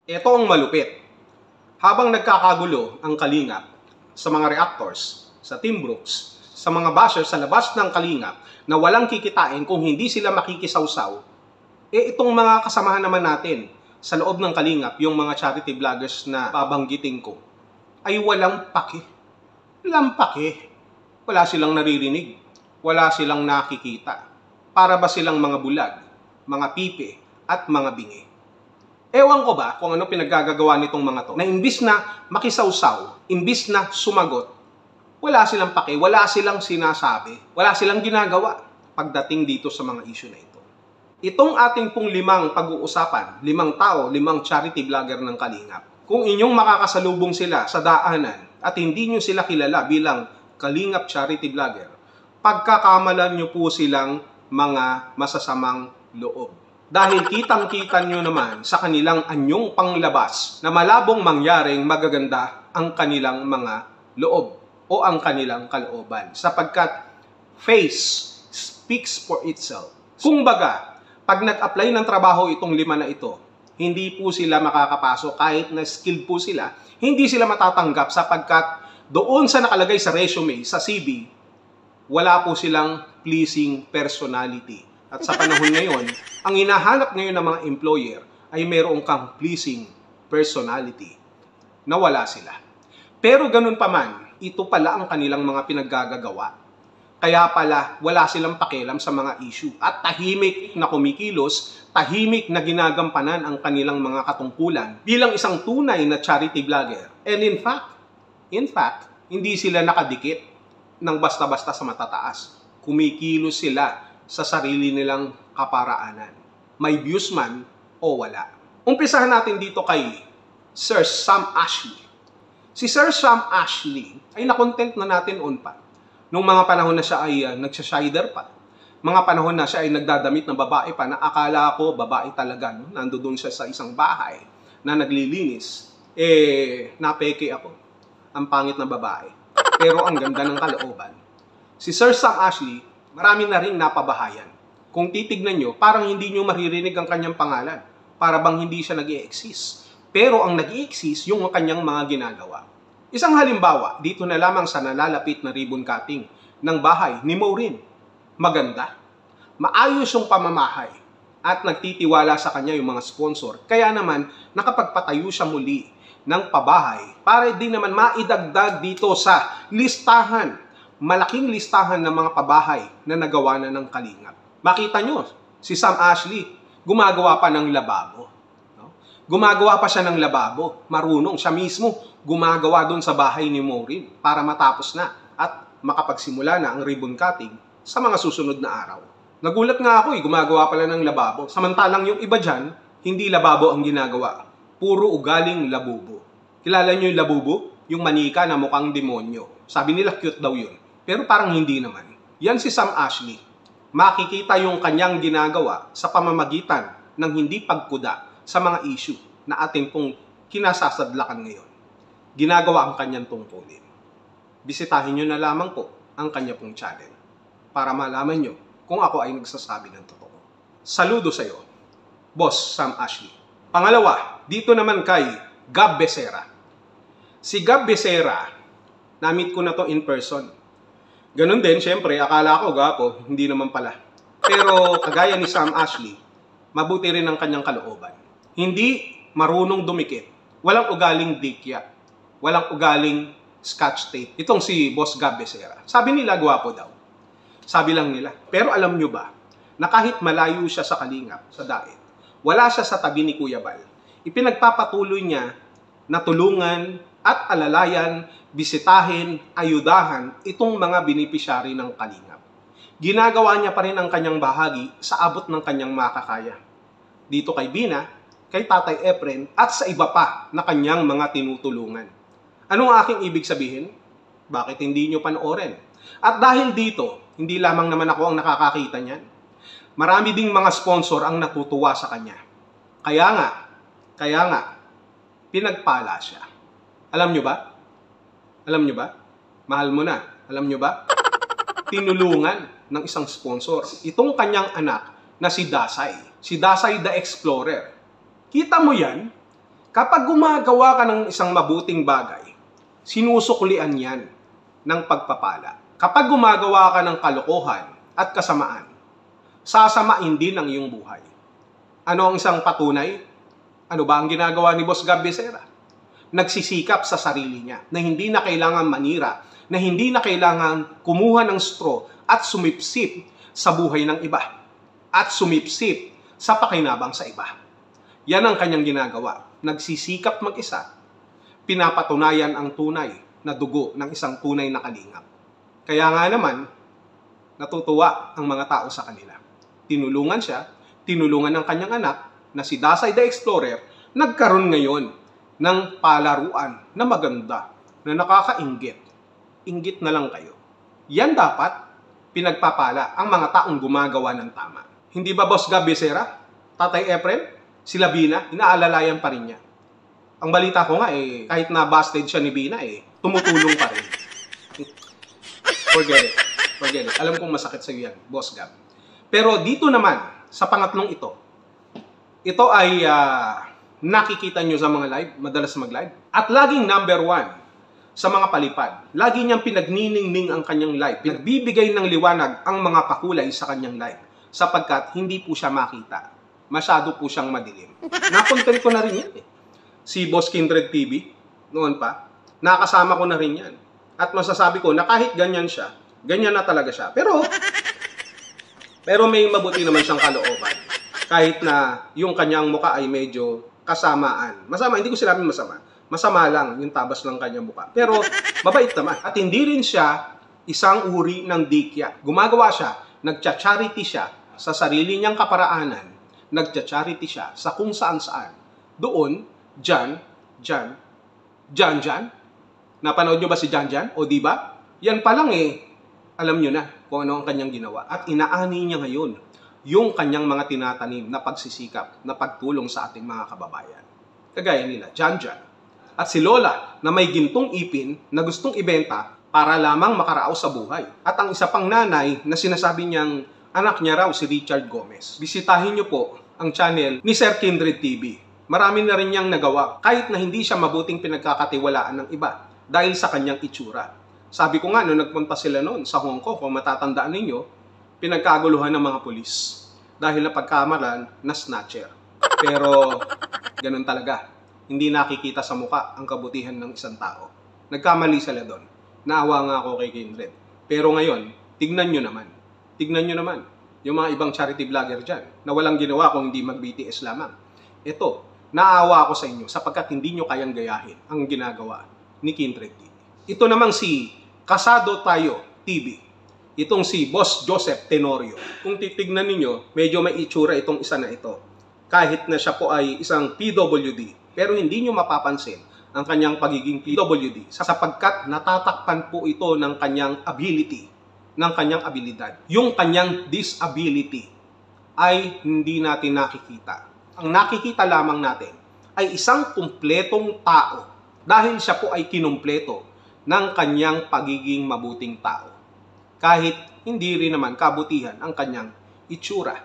Ito ang malupit. Habang nagkakagulo ang Kalingap sa mga reactors, sa Team Brooks, sa mga bashers sa labas ng Kalingap na walang kikitain kung hindi sila makikisawsaw, itong mga kasamahan naman natin sa loob ng Kalingap, yung mga charity vloggers na babanggitin ko, ay walang paki. Walang paki. Wala silang naririnig. Wala silang nakikita. Para ba silang mga bulag, mga pipi, at mga bingi? Ewan ko ba kung ano pinaggagawa nitong mga to, na imbis na makisawsaw, imbis na sumagot, wala silang pake, wala silang sinasabi, wala silang ginagawa pagdating dito sa mga issue na ito. Itong ating pong 5 pag-uusapan, 5 tao, 5 charity vlogger ng Kalingap, kung inyong makakasalubong sila sa daanan at hindi nyo sila kilala bilang Kalingap charity vlogger, pagkakamalan nyo po silang mga masasamang loob. Dahil kitang-kita nyo naman sa kanilang anyong panglabas na malabong mangyaring magaganda ang kanilang mga loob o ang kanilang kalooban. Sapagkat face speaks for itself. Kung baga, pag nag-apply ng trabaho itong 5 na ito, hindi po sila makakapasok kahit na skilled po sila, hindi sila matatanggap sapagkat doon sa nakalagay sa resume, sa CV, wala po silang pleasing personality. At sa panahon ngayon, ang hinahanap ngayon ng mga employer ay mayroong kang pleasing personality na wala sila. Pero ganun pa man, ito pala ang kanilang mga pinaggagawa. Kaya pala wala silang pakialam sa mga issue at tahimik na kumikilos, tahimik na ginagampanan ang kanilang mga katungkulan bilang isang tunay na charity vlogger. And in fact, hindi sila nakadikit ng basta-basta sa matataas. Kumikilos sila sa sarili nilang kaparaanan. May views man o wala. Umpisahan natin dito kay Sir Sam Ashley. Si Sir Sam Ashley ay nakontent na natin on pa. Nung mga panahon na siya ay nagsashider pa. Mga panahon na siya ay nagdadamit ng babae pa na akala ko babae talaga. No? Nando doon siya sa isang bahay na naglilinis. Napeke ako. Ang pangit na babae. Pero ang ganda ng kalooban. Si Sir Sam Ashley, marami na rin napabahayan. Kung titignan nyo, parang hindi nyo maririnig ang kanyang pangalan. Para bang hindi siya nag-i-exist. Pero ang nag-i-exist yung kanyang mga ginagawa. Isang halimbawa, dito na lamang sa nalalapit na ribbon cutting ng bahay ni Maureen. Maganda. Maayos yung pamamahay. At nagtitiwala sa kanya yung mga sponsor. Kaya naman, nakapagpatayo siya muli ng pabahay para din naman maidagdag dito sa listahan, malaking listahan ng mga pabahay na nagawa na ng Kalingap. Makita nyo, si Sam Ashley, gumagawa pa ng lababo. No? Gumagawa pa siya ng lababo. Marunong siya mismo gumagawa doon sa bahay ni Maureen para matapos na at makapagsimula na ang ribbon cutting sa mga susunod na araw. Nagulat nga ako gumagawa pala ng lababo. Samantalang yung iba dyan, hindi lababo ang ginagawa. Puro ugaling labubo. Kilala nyo yung labubo? Yung manika na mukhang demonyo. Sabi nila cute daw yun. Pero parang hindi naman. Yan si Sam Ashley. Makikita yung kanyang ginagawa sa pamamagitan ng hindi pagkuda sa mga issue na ating pong kinasasadlakan ngayon. Ginagawa ang kanyang tungkulin. Bisitahin nyo na lamang po ang kanya pong channel para malaman nyo kung ako ay nagsasabi ng totoo. Saludo sa iyo, Boss Sam Ashley. Pangalawa, dito naman kay Gab Becerra. Si Gab Becerra, na-meet ko na to in person. Ganun din, syempre, akala ko gapo, hindi naman pala. Pero kagaya ni Sam Ashley, mabuti rin ang kanyang kalooban. Hindi marunong dumikit. Walang ugaling dikya. Walang ugaling scotch tape. Itong si Boss Gab Becerra. Sabi nila, gwapo daw. Sabi lang nila. Pero alam nyo ba, na kahit malayo siya sa Kalingap, sa Daet, wala siya sa tabi ni Kuya Bal. Ipinagpapatuloy niya na tulungan at alalayan, bisitahin, ayudahan itong mga beneficiary ng Kalingap. Ginagawa niya pa rin ang kanyang bahagi sa abot ng kanyang makakaya. Dito kay Bina, kay Tatay Efren, at sa iba pa na kanyang mga tinutulungan. Anong aking ibig sabihin? Bakit hindi nyo panoorin? At dahil dito, hindi lamang naman ako ang nakakakita niyan. Marami ding mga sponsor ang natutuwa sa kanya. Kaya nga, pinagpala siya. Alam nyo ba? Alam nyo ba? Mahal mo na. Alam nyo ba? Tinulungan ng isang sponsor itong kanyang anak na si Dasay. Si Dasay the Explorer. Kita mo yan? Kapag gumagawa ka ng isang mabuting bagay, sinusuklian yan ng pagpapala. Kapag gumagawa ka ng kalokohan at kasamaan, sasamain din ang iyong buhay. Ano ang isang patunay? Ano ba ang ginagawa ni Boss Gab Becerra? Nagsisikap sa sarili niya na hindi na kailangan manira, na hindi na kailangan kumuha ng straw at sumipsip sa buhay ng iba at sumipsip sa pakinabang sa iba. Yan ang kanyang ginagawa. Nagsisikap mag-isa, pinapatunayan ang tunay na dugo ng isang tunay na kalingap. Kaya nga naman, natutuwa ang mga tao sa kanila. Tinulungan siya, tinulungan ng kanyang anak na si Dasay the Explorer, nagkaroon ngayon ng palaruan na maganda, na nakakainggit. Inggit na lang kayo. Yan dapat pinagpapala ang mga taong gumagawa ng tama. Hindi ba Boss Gab Becerra? Tatay Efren? Sila Bina? Inaalalayan pa rin niya. Ang balita ko nga kahit na busted siya ni Bina tumutulong pa rin. Forget it. Forget it. Alam kong masakit sa iyo yan, Boss Gab. Pero dito naman, sa pangatlong ito ay nakikita nyo sa mga live, madalas mag-live. At laging number 1 sa mga palipad. Lagi niyang pinagniningning ang kanyang live. Pinagbibigay ng liwanag ang mga pakulay sa kanyang live. Sapagkat hindi po siya makita. Masyado po siyang madilim. Nakontent ko na rin yan Si Boss Kindred TV, noon pa, nakasama ko na rin yan. At masasabi ko na kahit ganyan siya, ganyan na talaga siya. Pero may mabuti naman siyang kalooban. Kahit na yung kanyang muka ay medyo kasamaan. Masama, hindi ko sinabing masama. Masama lang yung tabas ng kanyang muka. Pero mabait naman. At hindi rin siya isang uri ng dikya. Gumagawa siya, nagcha-charity siya sa sarili niyang kaparaanan. Nagcha-charity siya sa kung saan-saan. Doon, Jan. Napanood nyo ba si Jan? O di ba? Yan pa lang alam nyo na kung ano ang kanyang ginawa. At inaani niya ngayon yung kanyang mga tinatanim na pagsisikap, na pagtulong sa ating mga kababayan. Kagaya nila, Jan. At si Lola na may gintong ipin na gustong ibenta para lamang makaraos sa buhay. At ang isa pang nanay na sinasabi niyang anak niya raw si Richard Gomez. Bisitahin niyo po ang channel ni Sir Kindred TV. Marami na rin niyang nagawa kahit na hindi siya mabuting pinagkakatiwalaan ng iba dahil sa kanyang itsura. Sabi ko nga, nung nagpunta sila noon sa Hong Kong, kung matatandaan ninyo, pinagkaguluhan ng mga pulis dahil napagkamalan na snatcher. Pero ganun talaga. Hindi nakikita sa muka ang kabutihan ng isang tao. Nagkamali sila doon. Naawa nga ako kay Kindred. Pero ngayon, tignan nyo naman. Yung mga ibang charity vlogger dyan na walang ginawa kung hindi mag-BTS lamang. Ito, naawa ako sa inyo sapagkat hindi nyo kayang gayahin ang ginagawa ni Kindred TV. Ito namang si Kasado Tayo TV. Itong si Boss Joseph Tenorio. Kung titignan ninyo, medyo may itsura itong isa na ito. Kahit na siya po ay isang PWD. Pero hindi nyo mapapansin ang kanyang pagiging PWD sapagkat natatakpan po ito ng kanyang ability, ng kanyang abilidad. Yung kanyang disability ay hindi natin nakikita. Ang nakikita lamang natin ay isang kumpletong tao dahil siya po ay kinumpleto ng kanyang pagiging mabuting tao. Kahit hindi rin naman kabutihan ang kanyang itsura.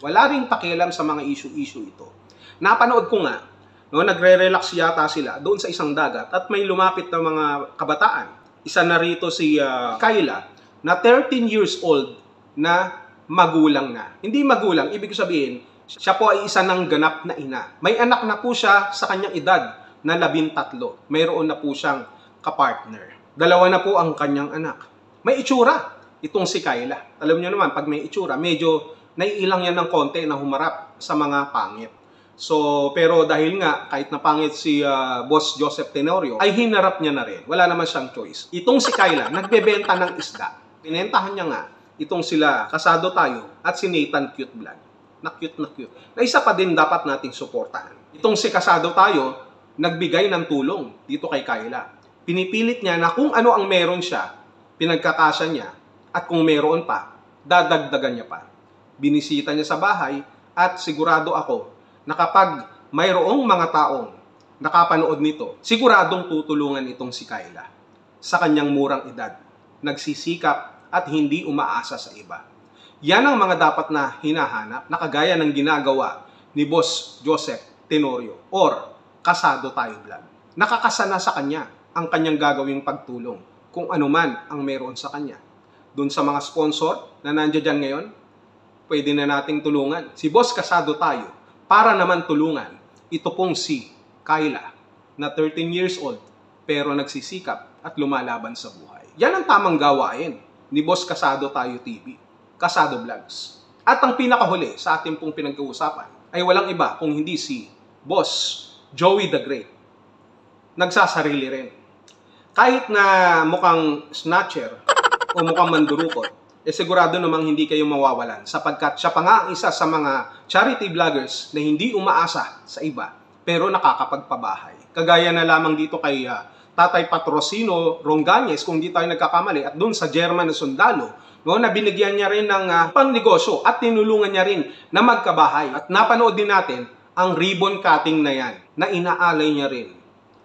Wala ring pakialam sa mga issue-issue ito. Napanood ko nga, nagre-relax yata sila doon sa isang dagat at may lumapit na mga kabataan. Isa na rito si Kyla na 13 years old na magulang na. Hindi magulang, ibig sabihin, siya po ay isa ng ganap na ina. May anak na po siya sa kanyang edad na 13. Mayroon na po siyang kapartner. 2 na po ang kanyang anak. May itsura itong si Kyla. Alam niyo naman, pag may itsura, medyo naiilang yan ng konti na humarap sa mga pangit. So, pero dahil nga, kahit na pangit si Boss Joseph Tenorio, ay hinarap niya na rin. Wala naman siyang choice. Itong si Kyla, nagbebenta ng isda. Pinentahan niya nga, itong sila, Kasado Tayo, at si Nathan Cute Vlog. Na cute na cute. Na isa pa din dapat nating suportahan. Itong si Kasado Tayo, nagbigay ng tulong dito kay Kyla. Pinipilit niya na kung ano ang meron siya, pinagkakasya niya, at kung meron pa, dadagdagan niya pa. Binisita niya sa bahay, at sigurado ako, na kapag mayroong mga taong nakapanood nito, siguradong tutulungan itong si Kyla sa kanyang murang edad, nagsisikap at hindi umaasa sa iba. Yan ang mga dapat na hinahanap na kagaya ng ginagawa ni Boss Joseph Tenorio or Kasado Tayo Vlog. Nakakasana sa kanya ang kanyang gagawing pagtulong kung ano man ang meron sa kanya. Doon sa mga sponsor na nandiyan dyan ngayon, pwede na nating tulungan. Si Boss Kasado Tayo, para naman tulungan, ito pong si Kyla, na 13 years old, pero nagsisikap at lumalaban sa buhay. Yan ang tamang gawain ni Boss Kasado Tayo TV, Kasado Vlogs. At ang pinakahuli sa ating pong pinag-uusapan ay walang iba kung hindi si Boss Joey the Great. Nagsasarili rin. Kahit na mukhang snatcher o mukhang mandurukot, sigurado namang hindi kayo mawawalan sapagkat siya pa nga ang isa sa mga charity vloggers na hindi umaasa sa iba pero nakakapagpabahay. Kagaya na lamang dito kay Tatay Patrocino Rongañez, kung di tayo nagkakamali, at doon sa German na sundalo, no, na binigyan niya rin ng pangnegosyo at tinulungan niya rin na magkabahay. At napanood din natin ang ribbon cutting na yan, na inaalay niya rin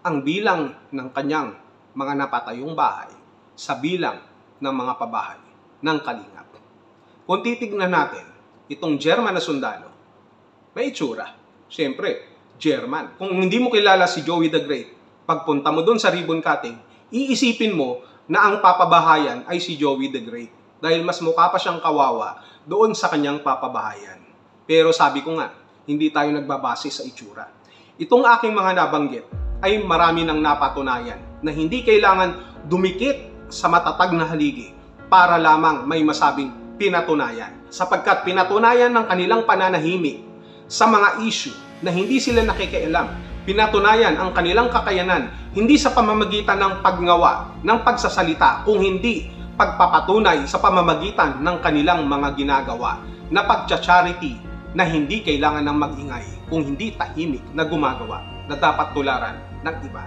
ang bilang ng kanyang mga napatayong bahay sa bilang ng mga pabahay ng Kalingap. Kung titignan natin, itong German na sundalo, may itsura. Siyempre, German. Kung hindi mo kilala si Joey the Great, pagpunta mo doon sa ribbon cutting, iisipin mo na ang papabahayan ay si Joey the Great. Dahil mas mukha pa siyang kawawa doon sa kanyang papabahayan. Pero sabi ko nga, hindi tayo nagbabase sa itsura. Itong aking mga nabanggit ay marami nang napatunayan na hindi kailangan dumikit sa matatag na haligi para lamang may masabing pinatunayan. Sapagkat pinatunayan ng kanilang pananahimik sa mga issue na hindi sila nakikialam. Pinatunayan ang kanilang kakayanan hindi sa pamamagitan ng paggawa, ng pagsasalita, kung hindi pagpapatunay sa pamamagitan ng kanilang mga ginagawa na pagcha-charity na hindi kailangan ng mag-ingay kung hindi tahimik na gumagawa na dapat tularan ng iba.